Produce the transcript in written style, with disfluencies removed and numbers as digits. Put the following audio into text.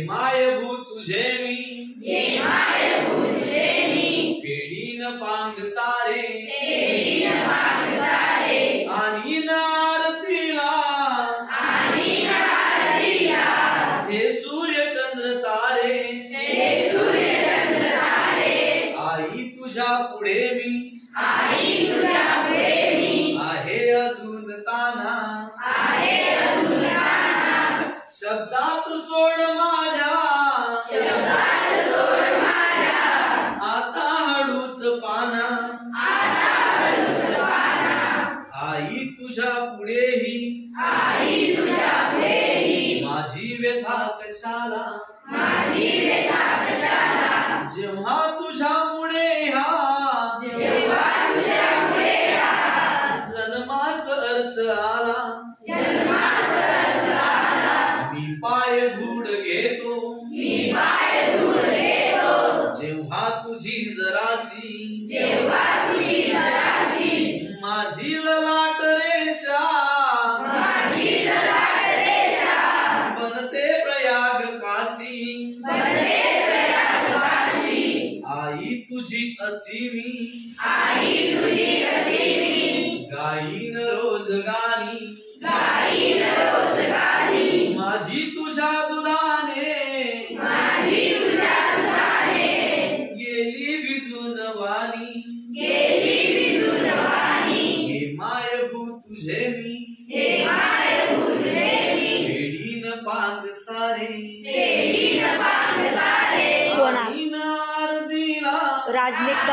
मायभू तुझे मी पेडीन पांग सारे आणि नारतीला हे सूर्य चंद्र तारे आई तुझ्या पुढे मी आहे अजून ताना शब्दात सोड माझ्या आता हळूच पाना आई तुझ्या पुढेही माझी व्यथा कशाला जेव्हा तुझ्यामुळे जन्मास अर्थ आला मी पाय धूड घेतो जेव्हा तुझी जरासी माझी ललाट रेषा बनते प्रयाग काशी आई तुझी असी मी गाईन रोज गाणी माझी तुझ्या दुधाने गेली भिजून वाणी हे मायभू तुझे मी पेडीन पांग सारे राजनिक